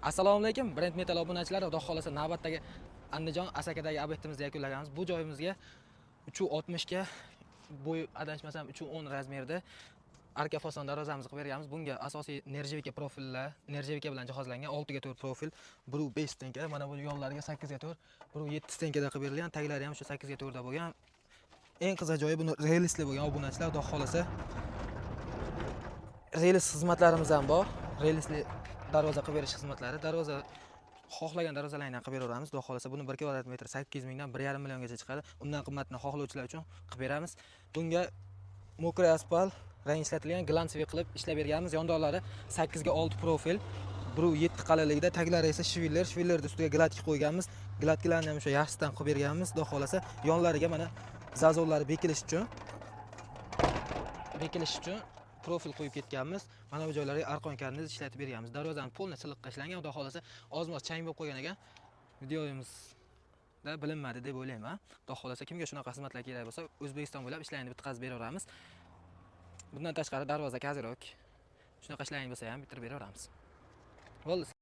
Assalomu alaykum, Brand Metal obunachilari. Xudo xolasa navbatdagi Andijon Asakadagi obyektimizni yakunlaganmiz. Bu joyimizga 3.60 ga bo'y adashmasam 3.10 razmerda arka fason darvozamizni qilib berganmiz. Bunga asosiy nerjevika profillar, nerjevika bilan jihozlangan 6 ga 4 profil, 1.5 stenka, mana bu yonlariga 8 ga 4, 1.7 stenkada qilib berilgan, taglari ham shu 8 ga 4 da bo'lgan. Eng qiziq joyi buni relisli bo'lgan obunachilar. Xudo xolasa relis xizmatlarimiz ham bor. Relisli darvoza qilib berish xizmatlari. Darvoza xohlagan darvozalardan qilib beraveramiz. Xudo xolasa buni 1 kvadrat metr 800 mingdan 1,5 milliongacha chiqadi. Undan qimmatini xohlovchilar uchun qilib beramiz. Bunga mokray asfalt rang ishlatilgan glansli qilib ishlab berganmiz. Yondoqlari 8 ga 6 profil, 1.7 qalinligida, taglari esa shviller, shvillerning ustiga gladki qo'yganmiz. Gladkilarni ham o'sha yaxshisidan qilib berganmiz. Xudo xolasa yonlariga mana zazovlari bekilish uchun profil qo'yib ketganmiz. Mana bu joylarga arqon karniz ishlatib berganmiz. Darvozani polni siliqqa ishlangan. Xudo xolasa ozmoz chang bo'lib qolgan ekan. Videomizda bilinmadi deb o'ylayman. Xudo xolasa kimga shunaqa xizmatlar kerak bo'lsa, O'zbekiston bo'ylab ishlarni bitkazib beraveramiz. Bundan tashqari darvoza kazirok. Shunaqa ishlarning bo'lsa ham bitirib beraveramiz. Bo'ldi.